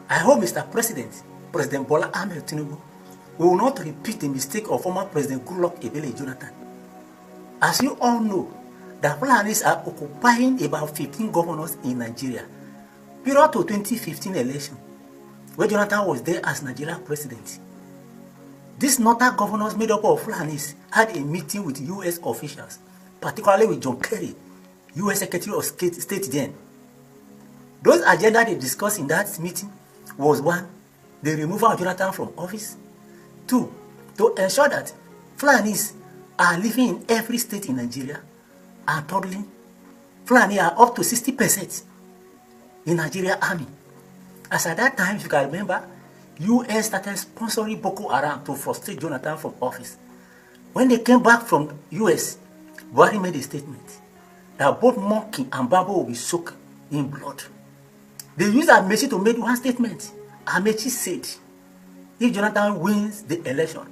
I hope Mr. President Bola Ahmed Tinubu, will not repeat the mistake of former President Goodluck Ebele Jonathan. As you all know, the Fulanis are occupying about 15 governors in Nigeria prior to 2015 election, where Jonathan was there as Nigeria president. These northern governors made up of Fulanis had a meeting with US officials, particularly with John Kerry, US Secretary of State then. Those agendas they discussed in that meeting was 1, the removal of Jonathan from office. 2, to ensure that Fulanis are living in every state in Nigeria. And thirdly, Fulani are up to 60% in Nigeria army. As at that time, if you can remember, US started sponsoring Boko Haram to frustrate Jonathan from office. When they came back from US, Buhari made a statement that both monkey and bamboo will be soaked in blood. They used Amechi to make one statement. Amechi said, if Jonathan wins the election,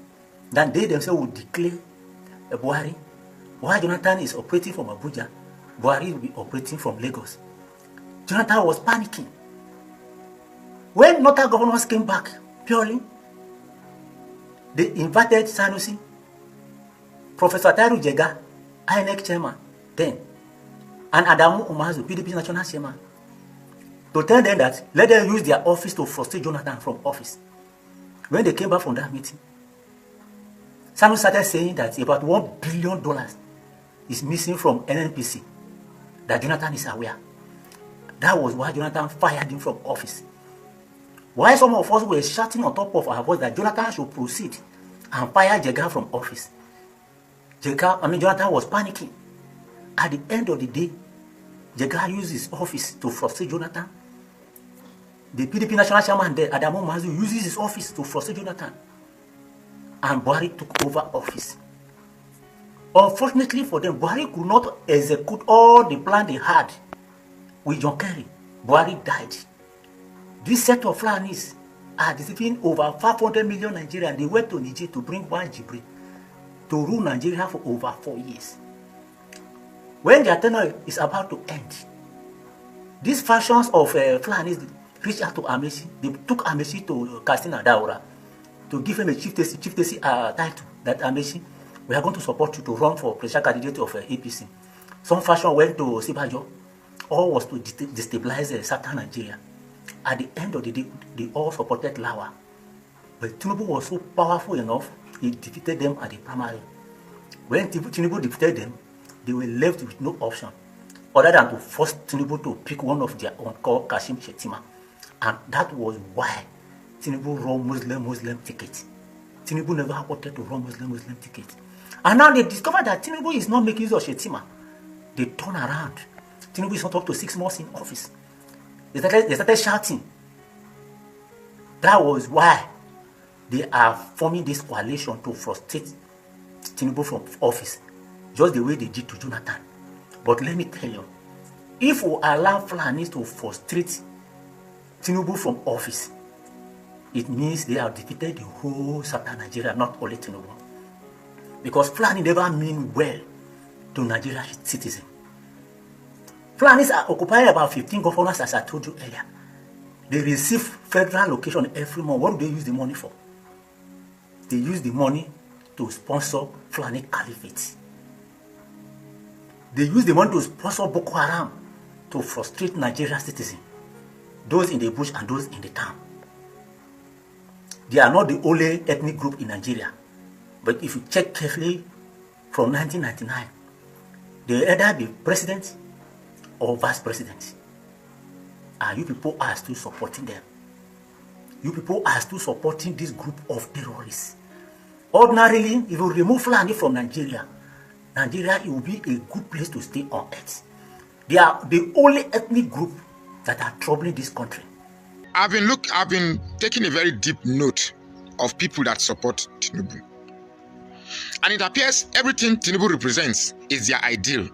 then they themselves will declare Buhari. While Jonathan is operating from Abuja, Buhari will be operating from Lagos. Jonathan was panicking. When northern governors came back, purely, they invited Sanusi, Professor Taru Jega, INEC chairman, then, and Adamu Umazu, PDP national chairman, to tell them that let them use their office to frustrate Jonathan from office. When they came back from that meeting, Sanusi started saying that about $1 billion is missing from NNPC, that Jonathan is aware. That was why Jonathan fired him from office. Why some of us were shouting on top of our voice that Jonathan should proceed and fire Jega from office. Jonathan was panicking. At the end of the day, Jega used his office to frustrate Jonathan. The PDP national chairman there, Adamu Mazu, uses his office to frustrate Jonathan. And Buhari took over office. Unfortunately for them, Buhari could not execute all the plan they had with John Kerry. Buhari died. This set of Fulanis are deceiving over 500 million Nigerians. They went to Niger to bring one Jibril to rule Nigeria for over 4 years. When their tenure is about to end, these factions of Fulanis reached out to Amechi. They took Amechi to Katsina Daura to give him a chieftaincy title that Amechi, we are going to support you to run for presidential candidate of APC. Some faction went to Sibajo. All was to destabilize southern Nigeria. At the end of the day, they all supported Lawa. But Tinubu was so powerful enough, he defeated them at the primary. When Tinubu defeated them, they were left with no option other than to force Tinubu to pick one of their own called Kashim Shettima. And that was why Tinubu run Muslim ticket. Tinubu never wanted to run Muslim ticket. And now they discovered that Tinubu is not making use of Shettima. They turn around. Tinubu is not up to 6 months in office. They started shouting. That was why they are forming this coalition to frustrate Tinubu from office, just the way they did to Jonathan. But let me tell you, if we allow Fulanis to frustrate Tinubu from office, it means they have defeated the whole southern Nigeria, not only Tinubu. Because Fulani never mean well to Nigerian citizens. Fulanis are occupying about 15 governors, as I told you earlier. They receive federal location every month. What do they use the money for? They use the money to sponsor Fulani Caliphate. They use the money to sponsor Boko Haram to frustrate Nigerian citizens, those in the bush and those in the town. They are not the only ethnic group in Nigeria. But if you check carefully, from 1999, they either be president or vice president. And you people are still supporting them. You people are still supporting this group of terrorists. Ordinarily, if you remove Fulani from Nigeria, it will be a good place to stay on earth. They are the only ethnic group that are troubling this country. I've been taking a very deep note of people that support Tinubu. And it appears everything Tinubu represents is their ideal.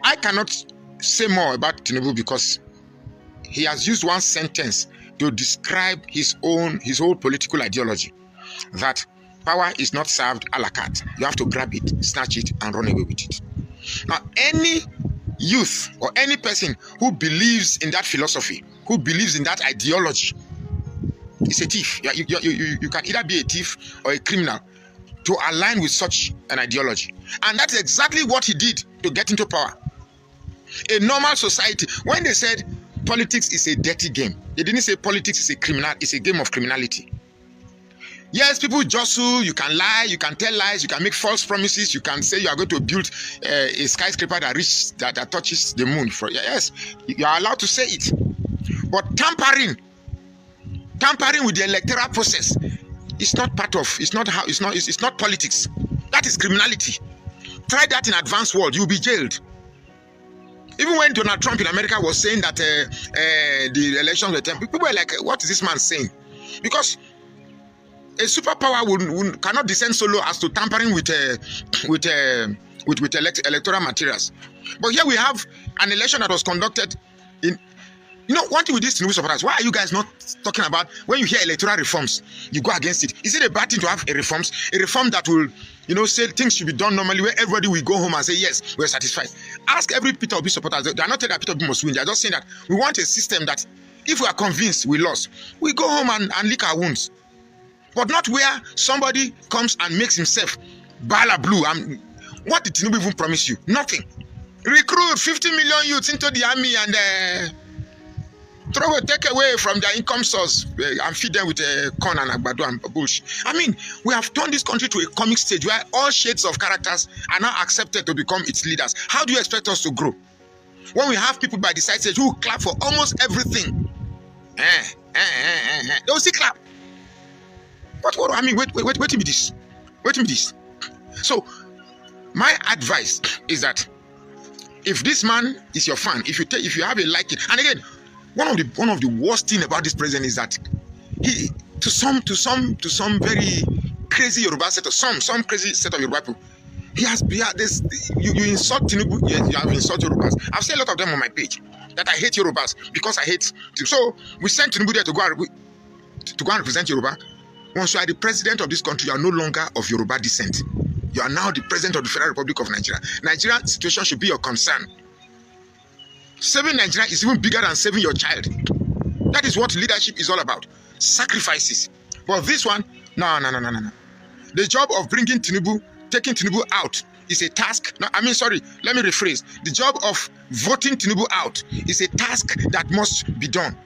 I cannot say more about Tinubu because he has used one sentence to describe his whole political ideology, that power is not served a la carte. You have to grab it, snatch it, and run away with it. Now, any youth or any person who believes in that philosophy, who believes in that ideology, is a thief. You can either be a thief or a criminal to align with such an ideology. And that's exactly what he did to get into power. A normal society, when they said politics is a dirty game, they didn't say politics is a game of criminality. Yes, people jostle, you can lie, you can tell lies, you can make false promises, you can say you are going to build a skyscraper that touches the moon. Yes, you are allowed to say it. But tampering with the electoral process is not it's not politics. That is criminality. Try that in advanced world, you'll be jailed. Even when Donald Trump in America was saying that the elections were people were like, what is this man saying? Because a superpower cannot descend so low as to tampering with electoral materials. But here we have an election that was conducted in. You know, one thing with this Tinubu supporters, why are you guys not talking about when you hear electoral reforms, you go against it? Is it a bad thing to have a reform that will, say things should be done normally, where everybody will go home and say, yes, we're satisfied? Ask every Peter Obi supporters. They are not telling that Peter Obi must win. They are just saying that we want a system that if we are convinced we lost, we go home and lick our wounds. But not where somebody comes and makes himself bala blue. What did Tinubu even promise you? Nothing. Recruit 50 million youths into the army and take away from their income source and feed them with corn and agbado and bullshit. I mean, we have turned this country to a comic stage where all shades of characters are now accepted to become its leaders. How do you expect us to grow? When we have people by the side stage who clap for almost everything. They will still clap. But what I mean, wait to be this. So, my advice is that if this man is your fan, if you have a liking, and again, one of the worst thing about this president is that he to some very crazy Yoruba set of some crazy set of Yoruba people, he has this. You insult Tinubu, you have insulted Yorubas. I've seen a lot of them on my page that I hate Yorubas because I hate. So we sent Tinubu there to go and represent Yoruba. Once you are the president of this country, you are no longer of Yoruba descent. You are now the president of the Federal Republic of Nigeria. Nigeria's situation should be your concern. Saving Nigeria is even bigger than saving your child. That is what leadership is all about. Sacrifices. But this one, no. The job of taking Tinubu out is a task. No, let me rephrase. The job of voting Tinubu out is a task that must be done.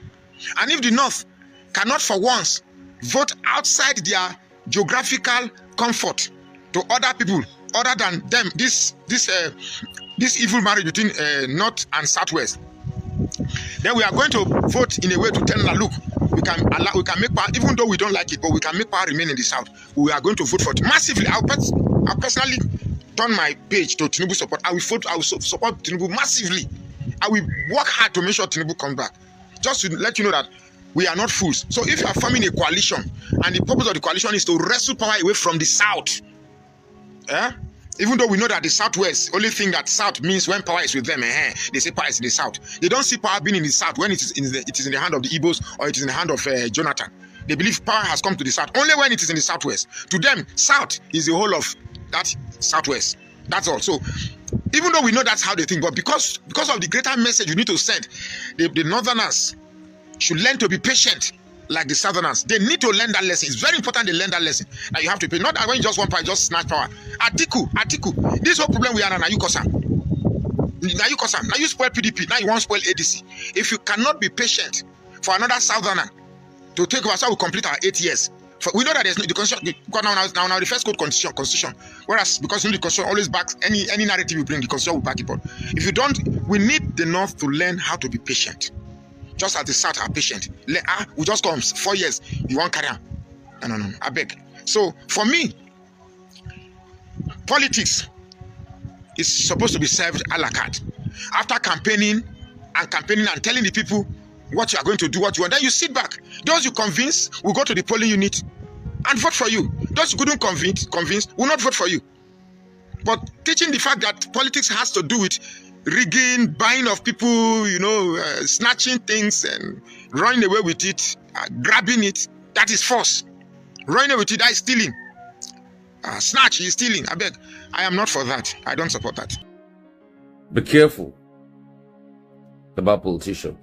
And if the North cannot for once vote outside their geographical comfort to other people other than them, this evil marriage between North and Southwest, then we are going to vote in a way to tell them, look, we can make power, even though we don't like it, but we can make power remain in the South. We are going to vote for it massively. I'll personally turn my page to Tinubu support. I will support Tinubu massively. I will work hard to make sure Tinubu comes back. Just to let you know that we are not fools. So if you are forming a coalition, and the purpose of the coalition is to wrestle power away from the South, even though we know that the Southwest, only thing that South means when power is with them, they say power is in the South. They don't see power being in the South when it is in the hand of the Igbos or it is in the hand of Jonathan. They believe power has come to the South only when it is in the Southwest. To them, South is the whole of that Southwest. That's all. So even though we know that's how they think, but because of the greater message you need to send, the Northerners should learn to be patient like the Southerners. They need to learn that lesson. It's very important they learn that lesson. Now you have to pay. Not that when you just want power, just snatch power. Atiku. This whole problem we are now you cause him. Now you spoil PDP. Now you want to spoil ADC. If you cannot be patient for another Southerner to take over, so we complete our 8 years. We know that there's no the constitution. Now the first code constitution. Whereas because the constitution always backs any narrative you bring, the constitution will back it up. If you don't, we need the North to learn how to be patient. Just as the South are patient. We just come 4 years, you won't carry on. No, I beg. So for me, politics is supposed to be served a la carte. After campaigning and telling the people what you are going to do, what you want, then you sit back. Those you convince will go to the polling unit and vote for you. Those you couldn't convince will not vote for you. But teaching the fact that politics has to do with rigging, buying of people, snatching things and running away with it, grabbing it, that is force. Running away with it, that is stealing. Snatch is stealing. I beg. I am not for that. I don't support that. Be careful. about politicians.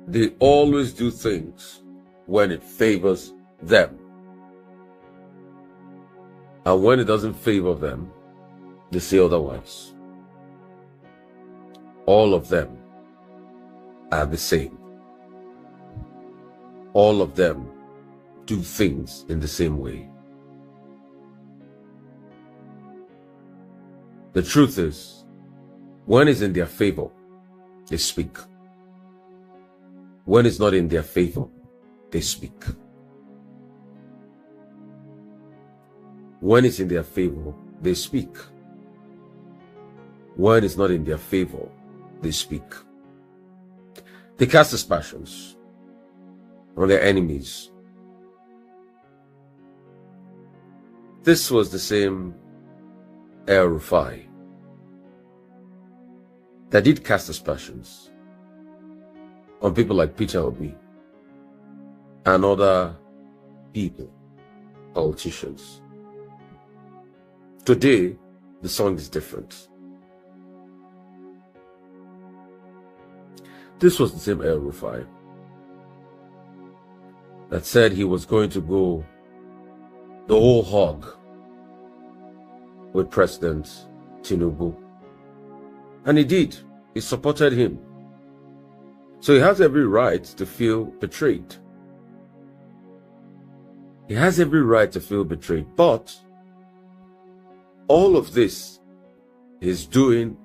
They always do things when it favors them. And when it doesn't favor them, they say otherwise. All of them are the same. All of them do things in the same way. The truth is, when it's in their favor, they speak. When it's not in their favor, they speak. When it's in their favor, they speak. When it's not in their favor, they speak. They cast aspersions on their enemies. This was the same El-Rufai that did cast aspersions on people like Peter Obi and other people, politicians. Today, the song is different. This was the same El-Rufai that said he was going to go the whole hog with President Tinubu. And he did. He supported him. So he has every right to feel betrayed. He has every right to feel betrayed. But all of this is doing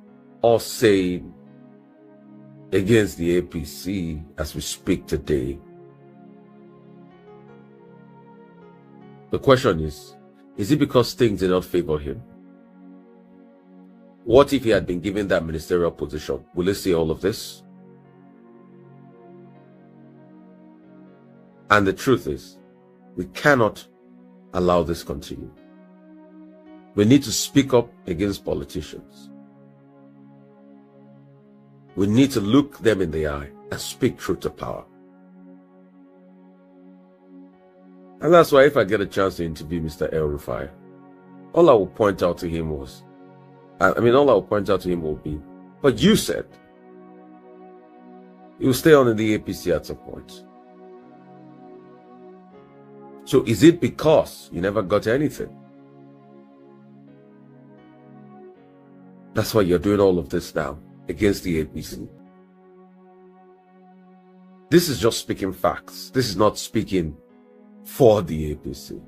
or saying against the APC as we speak today. The question is it because things did not favor him? What if he had been given that ministerial position? Will he see all of this? And the truth is, we cannot allow this continue. We need to speak up against politicians. We need to look them in the eye and speak truth to power. And that's why if I get a chance to interview Mr. El-Rufai, all I will point out to him was, all I will point out to him will be, but you said you will stay on in the APC at some point. So is it because you never got anything? That's why you're doing all of this now against the APC. This is just speaking facts. This is not speaking for the APC.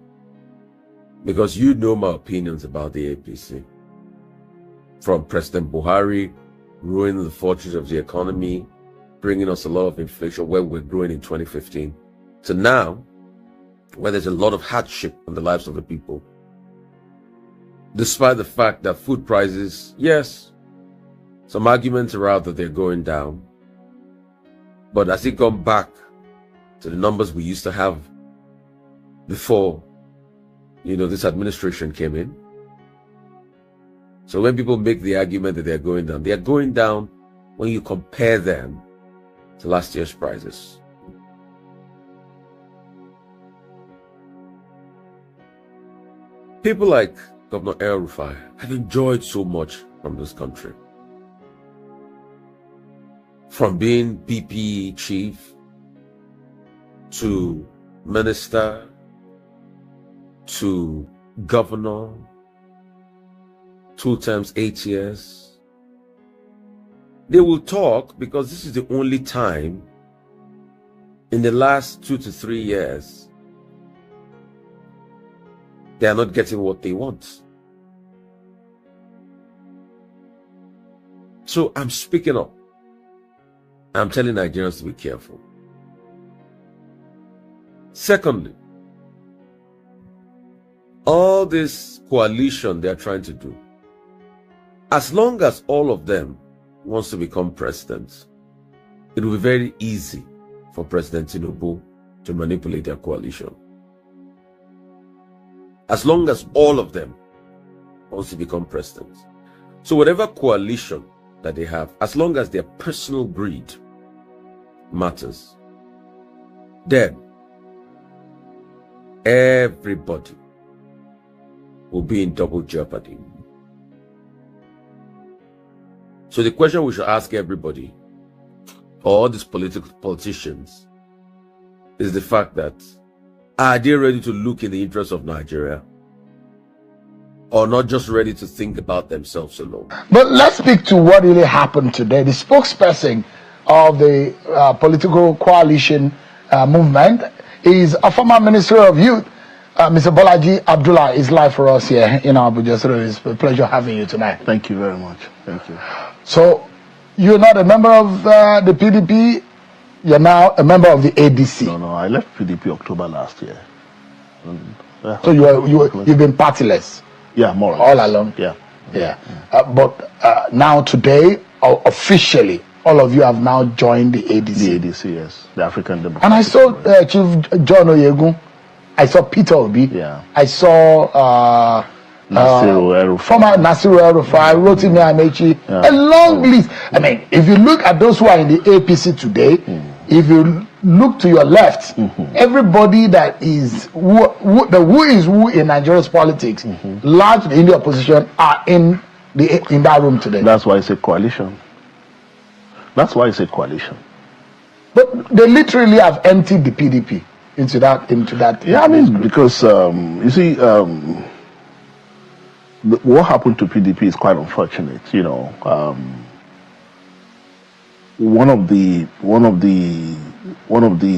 Because you know my opinions about the APC. From President Buhari ruining the fortunes of the economy, bringing us a lot of inflation when we're growing in 2015, to now, where there's a lot of hardship on the lives of the people. Despite the fact that food prices, yes, some arguments are out that they're going down. But has it gone back to the numbers we used to have before, this administration came in? So when people make the argument that they're going down when you compare them to last year's prices. People like Governor El-Rufai have enjoyed so much from this country. From being BP chief to minister to governor, 2 times 8 years. They will talk because this is the only time in the last 2 to 3 years they are not getting what they want. So I'm speaking up. I'm telling Nigerians to be careful. Secondly, all this coalition they're trying to do, as long as all of them wants to become president, it will be very easy for President Tinubu to manipulate their coalition. As long as all of them wants to become president. So whatever coalition that they have, as long as their personal greed matters, then everybody will be in double jeopardy. So the question we should ask everybody, all these politicians, is the fact that, are they ready to look in the interest of Nigeria? Or not just ready to think about themselves alone? But let's speak to what really happened today. The spokesperson of the political coalition movement is a former Minister of Youth, Mr. Bolaji Abdullah, is live for us here in Abuja. So it's a pleasure having you tonight. Thank you very much. Thank you. So you're not a member of the PDP, you're now a member of the ADC. No, I left PDP October last year. So you've been partyless. Yeah, more or less. All along. Yeah. But now today, officially, all of you have now joined the ADC. The ADC, yes, the African Democratic. And I saw Chief John Oyegun. I saw Peter Obi. Yeah. I saw Nasiru El-Rufai. former Nasiru El-Rufai, Rotimi Amechi, a long list. I mean, if you look at those who are in the APC today, if you look to your left, everybody that is who is who in Nigeria's politics, largely in the opposition, are in that room today. That's why it's a coalition. That's why it's a coalition. But they literally have emptied the PDP into that. Yeah, I mean, because you see, what happened to PDP is quite unfortunate. You know, one of the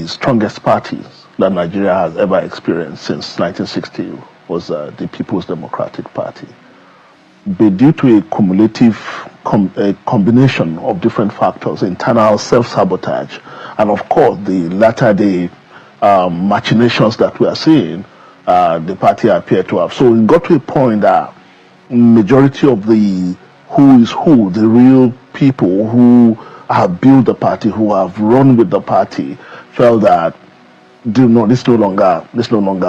strongest parties that Nigeria has ever experienced since 1960 was the People's Democratic Party. But due to a cumulative combination of different factors, internal self-sabotage, and of course the latter-day machinations that we are seeing, the party appeared to have. So it got to a point that majority of the who is who, the real people who have built the party, who have run with the party, felt that this is no longer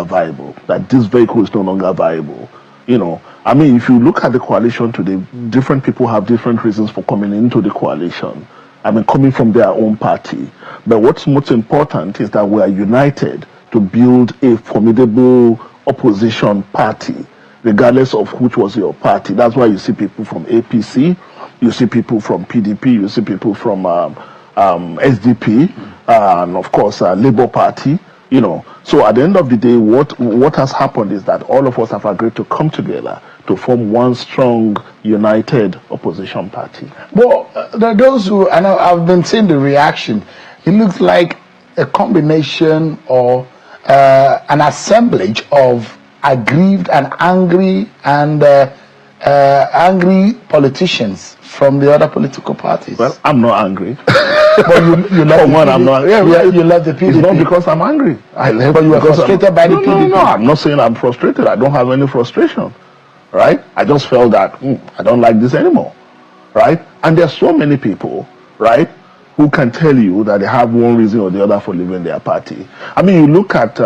viable. That this vehicle is no longer viable. You know, I mean, if you look at the coalition today, different people have different reasons for coming into the coalition. I mean, coming from their own party. But what's most important is that we are united to build a formidable opposition party, regardless of which was your party. That's why you see people from APC, you see people from PDP, you see people from SDP, and of course Labour Party. You know, so at the end of the day, what has happened is that all of us have agreed to come together to form one strong, united opposition party. Well, there are those who, I know I've been seeing the reaction. It looks like a combination or an assemblage of aggrieved and angry politicians from the other political parties. Well, I'm not angry. But you left the I'm not. you left the PDP. It's not because I'm angry. I left But you were frustrated by the PDP. No, I'm not saying I'm frustrated. I don't have any frustration, right? I just felt that I don't like this anymore, right? And there are so many people, right, who can tell you that they have one reason or the other for leaving their party. I mean, you look at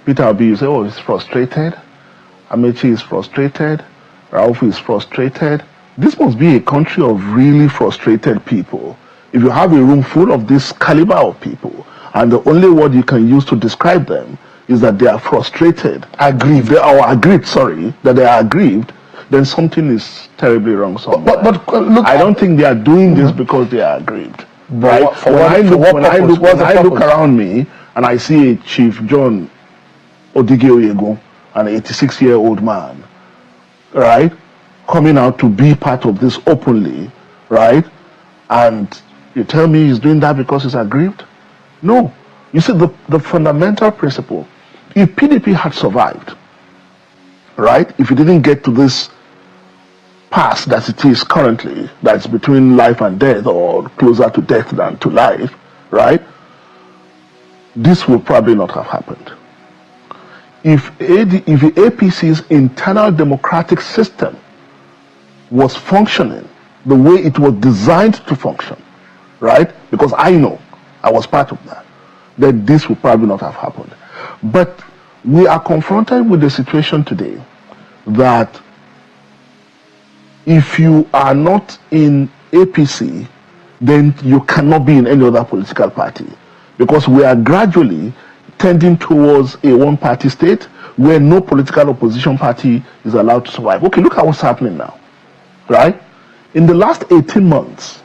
Peter Obi, you say, oh, he's frustrated. Amechi is frustrated. Rauf is frustrated. This must be a country of really frustrated people. If you have a room full of this caliber of people, and the only word you can use to describe them is that they are frustrated, aggrieved, that they are aggrieved, then something is terribly wrong somewhere. But look, I don't think they are doing this because they are aggrieved. Right? When I look around me and I see a Chief John Odige Oyego, an 86-year-old man, right, coming out to be part of this openly, right, and you tell me he's doing that because he's aggrieved? No. You see, the fundamental principle, if PDP had survived, right, if it didn't get to this pass that it is currently, that's between life and death or closer to death than to life, right, this would probably not have happened. If the APC's internal democratic system was functioning the way it was designed to function, right? Because I know, I was part of that, then this would probably not have happened. But we are confronted with the situation today that if you are not in APC, then you cannot be in any other political party. Because we are gradually tending towards a one-party state where no political opposition party is allowed to survive. Okay, look at what's happening now, right? In the last 18 months,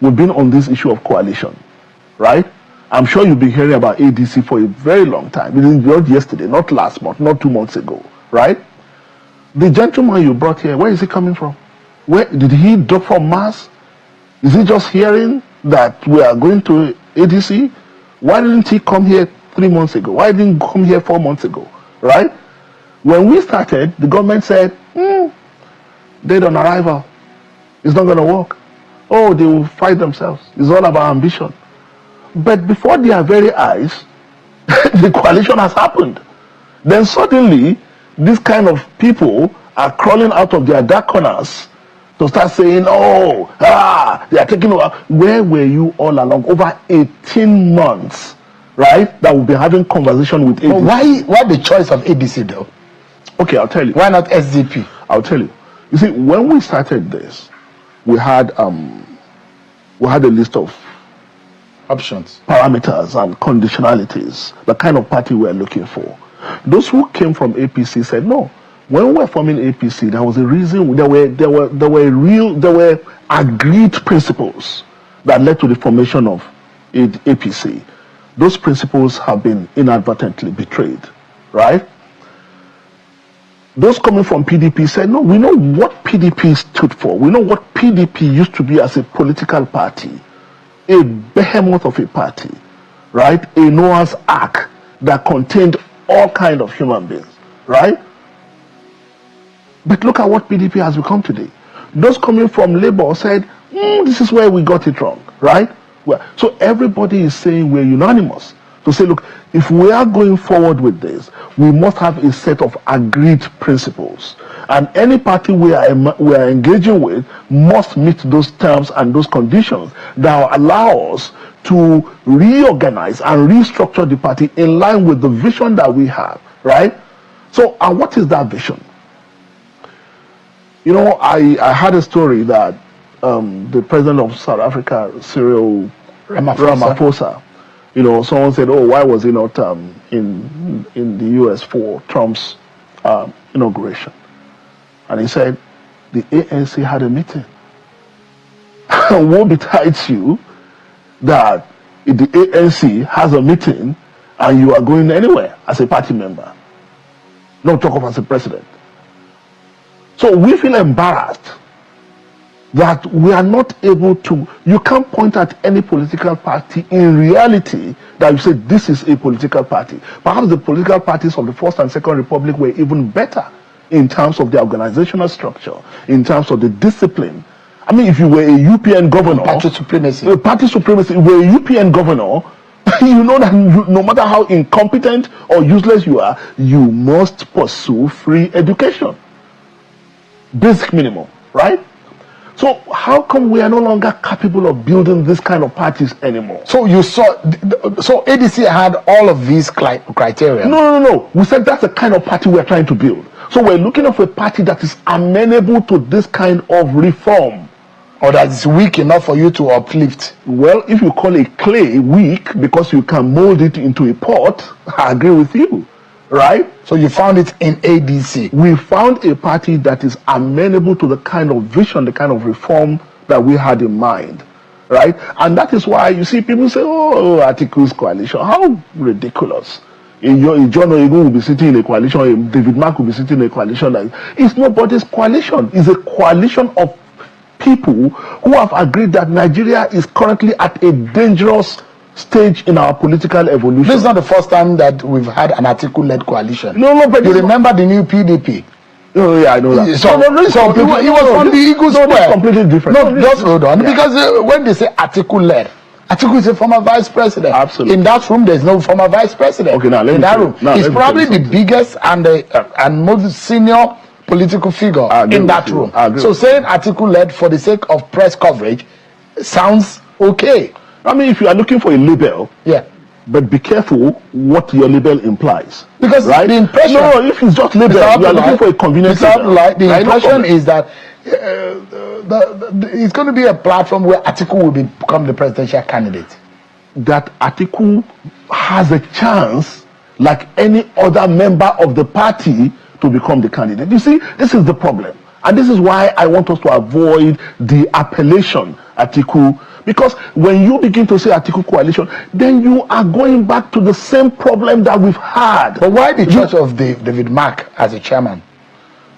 we've been on this issue of coalition, right? I'm sure you've been hearing about ADC for a very long time. It is not yesterday, not last month, not 2 months ago, right? The gentleman you brought here, where is he coming from? Where did he drop from Mars? Is he just hearing that we are going to ADC? Why didn't he come here 3 months ago? Why didn't he come here 4 months ago, right? When we started, the government said, dead on arrival. It's not going to work. Oh, they will fight themselves. It's all about ambition. But before their very eyes, the coalition has happened. Then suddenly, this kind of people are crawling out of their dark corners to start saying, they are taking over. Where were you all along? Over 18 months, right? That we've been having conversation with ADC. But why the choice of ADC though? Okay, I'll tell you. Why not SDP? I'll tell you. You see, when we started this, we had a list of Options, parameters and conditionalities, the kind of party we're looking for. Those who came from APC said no. When we were forming APC, there was a reason. There were agreed principles that led to the formation of APC. Those principles have been inadvertently betrayed, right? Those coming from PDP said, no, we know what PDP stood for. We know what PDP used to be as a political party, a behemoth of a party, right? A Noah's Ark that contained all kinds of human beings, right? But look at what PDP has become today. Those coming from Labour said, this is where we got it wrong, right? So everybody is saying we're unanimous to say, look, if we are going forward with this, we must have a set of agreed principles. And any party we are engaging with must meet those terms and those conditions that allow us to reorganize and restructure the party in line with the vision that we have, right? So, and what is that vision? You know, I had a story that the president of South Africa, Cyril Ramaphosa, you know, someone said, oh, why was he not in the US for Trump's inauguration? And he said, the ANC had a meeting. Woe betides you that if the ANC has a meeting and you are going anywhere as a party member, not talk of as a president. So we feel embarrassed that we are not able to, you can't point at any political party in reality that you say this is a political party. Perhaps the political parties of the First and Second Republic were even better in terms of the organizational structure, in terms of the discipline. I mean, if you were a UPN governor, party supremacy. If you were a UPN governor, you know that no matter how incompetent or useless you are, you must pursue free education. Basic minimum, right? So how come we are no longer capable of building this kind of parties anymore? So you saw, so ADC had all of these criteria. No. We said that's the kind of party we're trying to build. So we're looking for a party that is amenable to this kind of reform. Or that is weak enough for you to uplift. Well, if you call a clay weak because you can mold it into a pot, I agree with you, right? So you found it in ADC. We found a party that is amenable to the kind of vision, the kind of reform that we had in mind, right? And that is why you see people say, oh, Atiku's coalition. How ridiculous. John Oyegun will be sitting in a coalition, David Mark will be sitting in a coalition. It's nobody's coalition. It's a coalition of people who have agreed that Nigeria is currently at a dangerous stage in our political evolution. This is not the first time that we've had an Atiku-led coalition. No, but you remember the new PDP? Oh yeah, I know that. So it was from the Eagle Square. That's completely different. No, just hold on. Yeah. Because when they say Atiku-led, Atiku is a former vice president. Absolutely. In that room, there's no former vice president. Okay, now let me in that room, he's probably the biggest and most senior political figure in that room. So saying Atiku-led for the sake of press coverage sounds okay. I mean, if you are looking for a label, yeah, but be careful what your label implies. Because right? the impression, no, if it's just label, you are looking for a convenient label. The impression is that it's going to be a platform where Atiku will become the presidential candidate. That Atiku has a chance, like any other member of the party, to become the candidate. You see, this is the problem. And this is why I want us to avoid the appellation Atiku, because when you begin to say Atiku coalition, then you are going back to the same problem that we've had. But why the choice of David Mark as a chairman?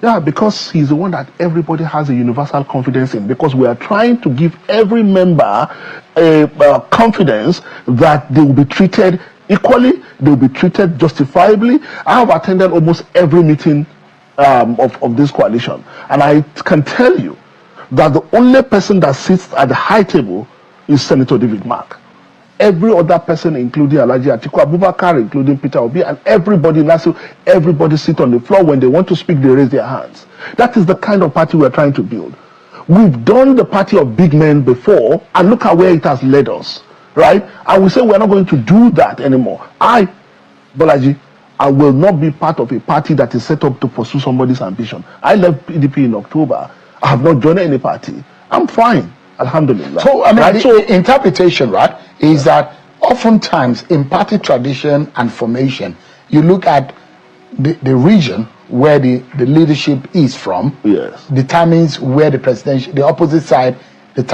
Yeah, because he's the one that everybody has a universal confidence in, because we are trying to give every member a confidence that they will be treated equally, they will be treated justifiably. I have attended almost every meeting of this coalition, and I can tell you that the only person that sits at the high table is Senator David Mark. Every other person, including Alhaji Atiku Abubakar, including Peter Obi, and everybody, everybody sit on the floor. When they want to speak, they raise their hands. That is the kind of party we are trying to build. We've done the party of big men before, and look at where it has led us, right? And we say we're not going to do that anymore. Bolaji, I will not be part of a party that is set up to pursue somebody's ambition. I left PDP in October. I have not joined any party. I'm fine, alhamdulillah. So, I mean, right? the interpretation, right, is that oftentimes in party tradition and formation, you look at the region where the leadership is from, yes, determines where the opposite side, it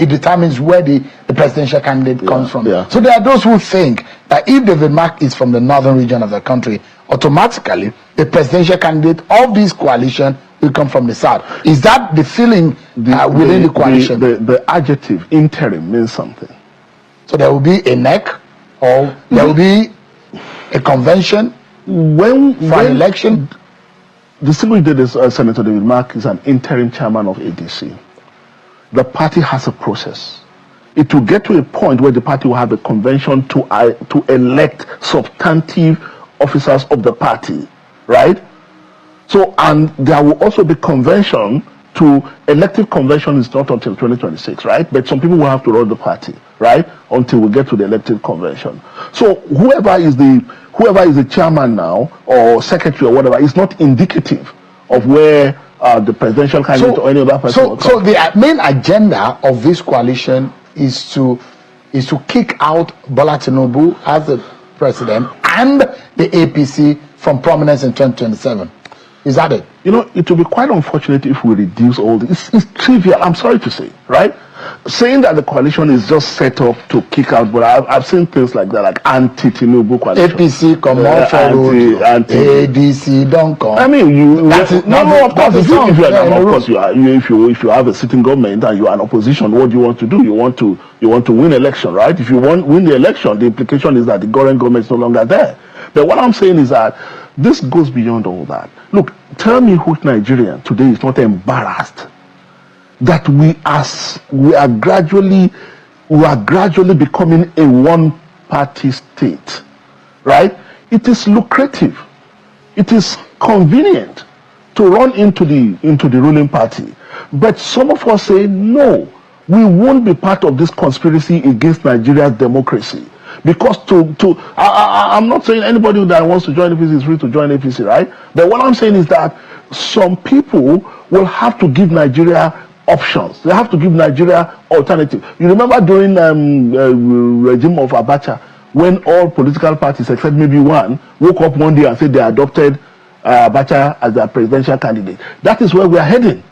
determines where the presidential candidate comes from. Yeah. So there are those who think that if David Mark is from the northern region of the country, automatically the presidential candidate of this coalition will come from the south. Is that the feeling within the coalition? The adjective interim means something. So there will be a neck, or there will be a convention for an election. The single day Senator David Mark is an interim chairman of ADC. The party has a process. It will get to a point where the party will have a convention to elect substantive officers of the party, right? So, and there will also be convention to elective convention is not until 2026, right? But some people will have to run the party, right? Until we get to the elective convention. So whoever is the chairman now or secretary or whatever is not indicative of where the presidential candidate or any other person will come. So the main agenda of this coalition is to kick out Bola Tinubu as the president and the APC from prominence in 2027. Is that it? You know, it will be quite unfortunate if we reduce all this. It's trivial, I'm sorry to say, right? Saying that the coalition is just set up to kick out, but I've seen things like that, like anti-Tinubu coalition. APC come on forward, ADC don't come. I mean, of course, if you have a sitting government and you are in opposition, what do you want to do? You want to win election, right? If you win the election, the implication is that the current government is no longer there. But what I'm saying is that this goes beyond all that. Look, tell me which Nigerian today is not embarrassed that we are gradually becoming a one-party state, right? It is lucrative, it is convenient to run into the ruling party, but some of us say no, we won't be part of this conspiracy against Nigeria's democracy. Because I'm not saying anybody that wants to join APC is free to join APC, right? But what I'm saying is that some people will have to give Nigeria options. They have to give Nigeria alternative. You remember during regime of Abacha, when all political parties except maybe one woke up one day and said they adopted Abacha as their presidential candidate. That is where we are heading.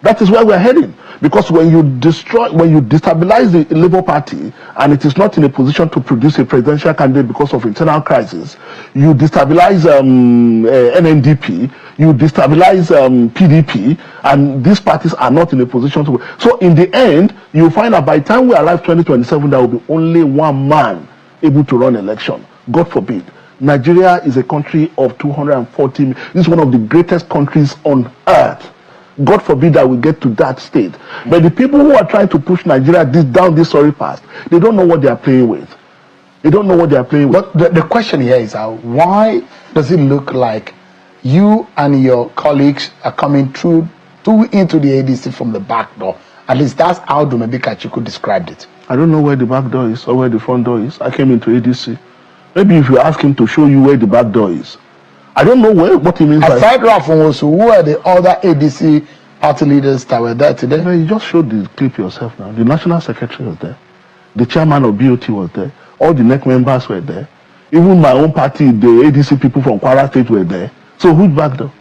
That is where we are heading. Because when you destabilize the Labour Party and it is not in a position to produce a presidential candidate because of internal crisis, you destabilize NNDP, you destabilize PDP, and these parties are not in a position to. So in the end, you find that by the time we arrive 2027, there will be only one man able to run election. God forbid. Nigeria is a country of 240 million. This is one of the greatest countries on earth. God forbid that we get to that state. But the people who are trying to push Nigeria down this sorry path, they don't know what they are playing with. They don't know what they are playing with. But the question here is, why does it look like you and your colleagues are coming through into the ADC from the back door? At least that's how Dumebi Kachiku described it. I don't know where the back door is or where the front door is. I came into ADC. Maybe if you ask him to show you where the back door is. I don't know what he means by... Aside from also, who are the other ADC party leaders that were there today? You just showed the clip yourself now. The national secretary was there. The chairman of BOT was there. All the NEC members were there. Even my own party, the ADC people from Kwara State were there. So who's back door?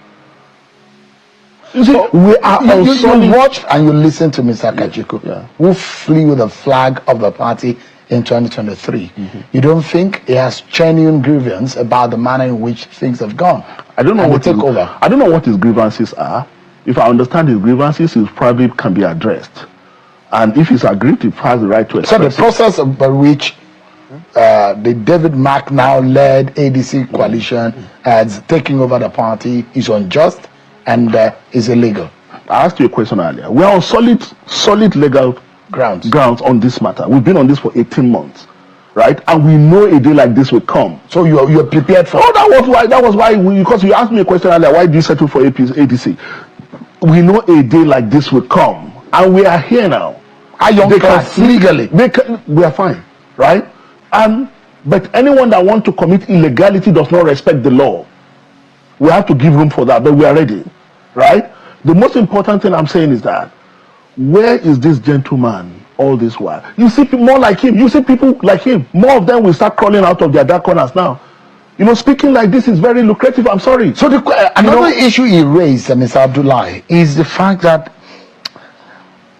You see, we are you watched and you listened to Mr. Kajiku, who flew the flag of the party in 2023. You don't think he has genuine grievance about the manner in which things have gone? I don't know what his grievances are. If I understand his grievances, he probably can be addressed. And if he's agreed, he has the right to express. So the process by which the David Mark now led ADC coalition as taking over the party is unjust and is illegal. I asked you a question earlier. We are on solid legal grounds on this matter. We've been on this for 18 months, right? And we know a day like this will come. So you're prepared for? Oh, that was why because you asked me a question earlier. Why do you settle for ADC? We know a day like this will come, and we are here now. Legally, we are fine, right? But anyone that wants to commit illegality does not respect the law. We have to give room for that, but we are ready, right? The most important thing I'm saying is that where is this gentleman all this while? You see people more like him. You see people like him. More of them will start crawling out of their dark corners now. You know, speaking like this is very lucrative. I'm sorry. So another issue he raised, Mr. Abdullahi, is the fact that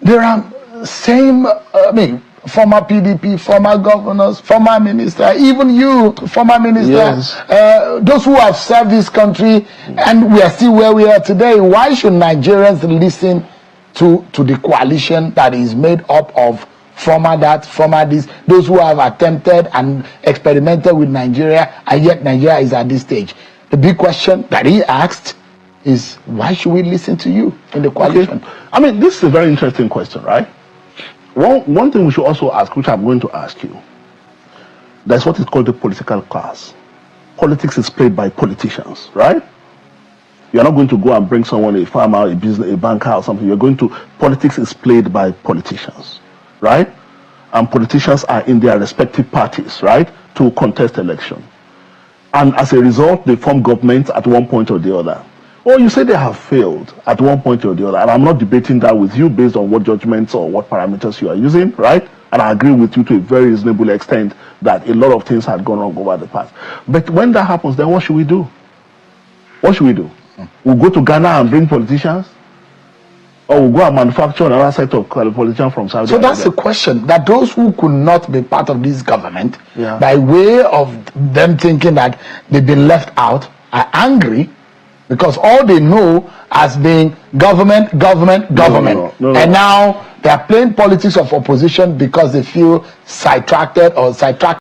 there are former PDP, former governors, former minister, even you, former minister, yes. Those who have served this country, and we are still where we are today. Why should Nigerians listen to the coalition that is made up of former that, former this, those who have attempted and experimented with Nigeria, and yet Nigeria is at this stage? The big question that he asked is, why should we listen to you in the coalition? Okay. I mean, this is a very interesting question, right? One thing we should also ask, which I'm going to ask you, that's what is called the political class. Politics is played by politicians, right? You're not going to go and bring someone, a farmer, a business, a banker or something. Politics is played by politicians, right? And politicians are in their respective parties, right, to contest election. And as a result, they form governments at one point or the other. Or you say they have failed at one point or the other, and I'm not debating that with you based on what judgments or what parameters you are using, right? And I agree with you to a very reasonable extent that a lot of things had gone wrong over the past. But when that happens, then what should we do? What should we do? We'll go to Ghana and bring politicians? Or we'll go and manufacture another set of politicians from Saudi Arabia? So that's the question, that those who could not be part of this government, by way of them thinking that they've been left out, are angry because all they know has been government. No. And now they are playing politics of opposition because they feel sidetracked.